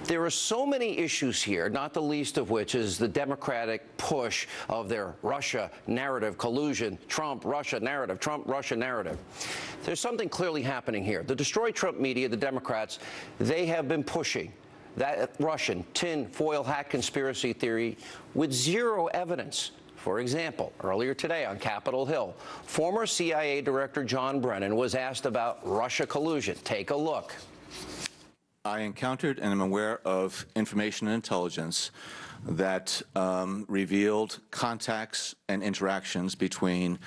There are so many issues here, not the least of which is the Democratic push of their Russia narrative collusion, Trump-Russia narrative, Trump-Russia narrative. There's something clearly happening here. The Destroy Trump media, the Democrats, they have been pushing that Russian tin-foil hat conspiracy theory with zero evidence. For example, earlier today on Capitol Hill, former CIA Director John Brennan was asked about Russia collusion. Take a look. I encountered and am aware of information and intelligence that revealed contacts and interactions between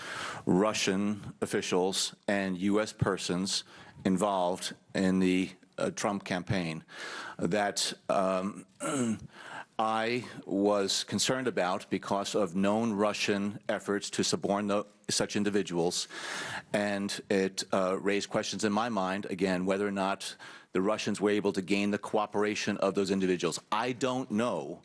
Russian officials and U.S. persons involved in the Trump campaign that I was concerned about because of known Russian efforts to suborn such individuals, and it raised questions in my mind, again, whether or not the Russians were able to gain the cooperation of those individuals. I don't know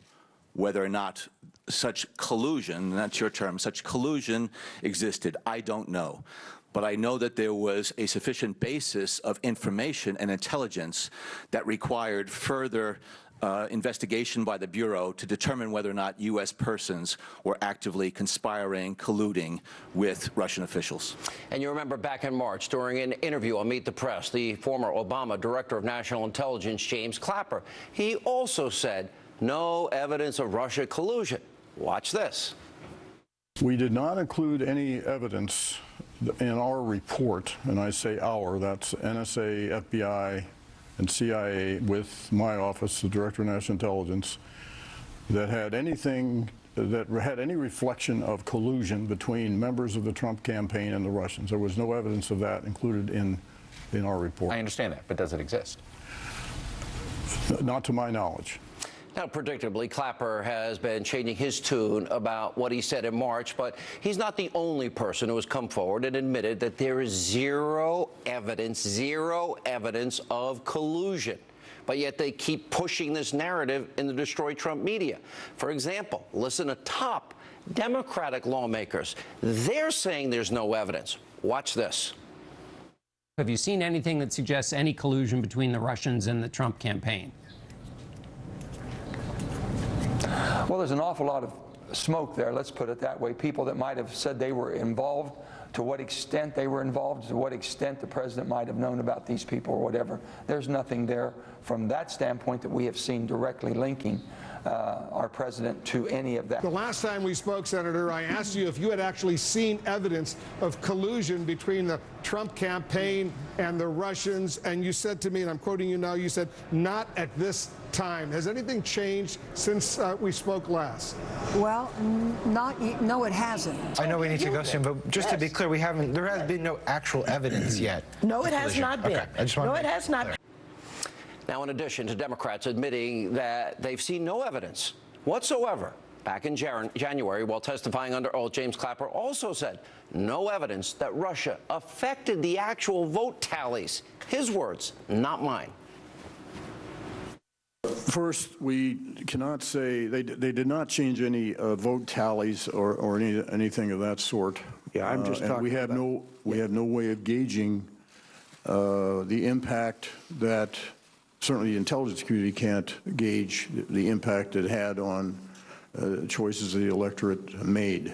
whether or not such collusion, that's your term, such collusion existed. I don't know. But I know that there was a sufficient basis of information and intelligence that required further investigation by the Bureau to determine whether or not U.S. persons were actively conspiring, colluding with Russian officials. And you remember back in March, during an interview on Meet the Press, the former Obama Director of National Intelligence, James Clapper, he also said no evidence of Russia collusion. Watch this. We did not include any evidence in our report, and I say our, that's NSA, FBI, and CIA with my office, the Director of National Intelligence, that had anything that had any reflection of collusion between members of the Trump campaign and the Russians. There was no evidence of that included in our report. I understand that, but does it exist? Not to my knowledge. Now, predictably, Clapper has been changing his tune about what he said in March, but he's not the only person who has come forward and admitted that there is zero evidence of collusion. But yet they keep pushing this narrative in the Destroy Trump media. For example, listen to top Democratic lawmakers. They're saying there's no evidence. Watch this. Have you seen anything that suggests any collusion between the Russians and the Trump campaign? Well, there's an awful lot of smoke there, let's put it that way. People that might have said they were involved, to what extent they were involved, to what extent the president might have known about these people or whatever. There's nothing there from that standpoint that we have seen directly linking our president to any of that. The last time we spoke, Senator, I asked you if you had actually seen evidence of collusion between the Trump campaign and the Russians, and you said to me, and I'm quoting you now, you said, not at this time. Has anything changed since we spoke last? Well, no, it hasn't. I know we need to go soon, but just to be clear, there has been no actual evidence yet. No, it has not been. Okay. I just want no, it has not been. Now, in addition to Democrats admitting that they've seen no evidence whatsoever, back in January, while testifying under oath, James Clapper also said no evidence that Russia affected the actual vote tallies. His words, not mine. First, we cannot say they did not change any vote tallies or anything of that sort. Yeah, I'm just talking. We have no way of gauging the impact that certainly the intelligence community can't gauge the impact it had on choices the electorate made.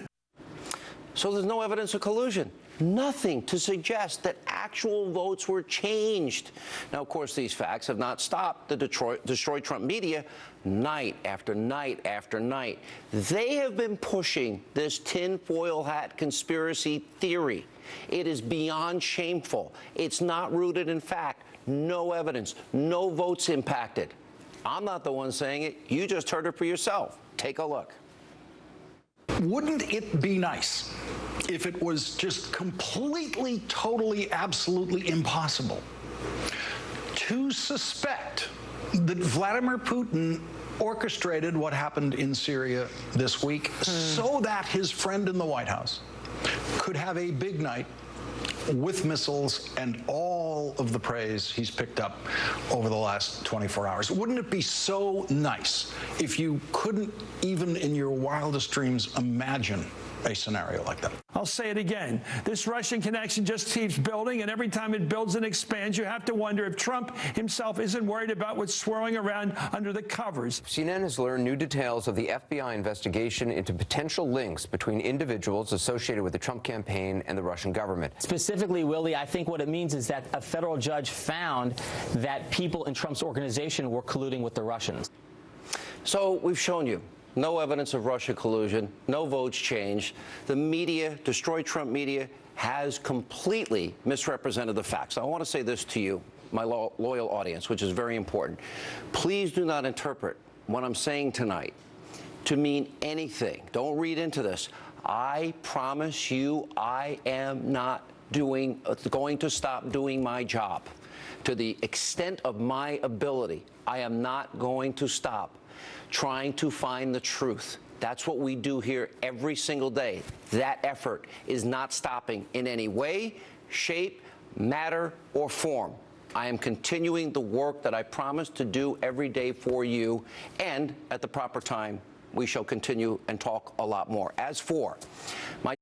So there's no evidence of collusion. Nothing to suggest that actual votes were changed. Now, of course, these facts have not stopped the Destroy Trump media night after night after night. They have been pushing this tinfoil hat conspiracy theory. It is beyond shameful. It's not rooted in fact. No evidence, no votes impacted. I'm not the one saying it. You just heard it for yourself. Take a look. Wouldn't it be nice if it was just completely, totally, absolutely impossible to suspect that Vladimir Putin orchestrated what happened in Syria this week so that his friend in the White House could have a big night with missiles and all of the praise he's picked up over the last 24 hours. Wouldn't it be so nice if you couldn't even in your wildest dreams imagine a scenario like that. I'll say it again. This Russian connection just keeps building, and every time it builds and expands, you have to wonder if Trump himself isn't worried about what's swirling around under the covers. CNN has learned new details of the FBI investigation into potential links between individuals associated with the Trump campaign and the Russian government. Specifically, Willie, I think what it means is that a federal judge found that people in Trump's organization were colluding with the Russians. So we've shown you no evidence of Russia collusion, no votes changed. The media, destroyed Trump media, has completely misrepresented the facts. I want to say this to you, my loyal audience, which is very important. Please do not interpret what I'm saying tonight to mean anything. Don't read into this. I promise you I am not going to stop doing my job. To the extent of my ability, I am not going to stop trying to find the truth. That's what we do here every single day. That effort is not stopping in any way, shape, matter, or form. I am continuing the work that I promised to do every day for you, and at the proper time, we shall continue and talk a lot more. As for my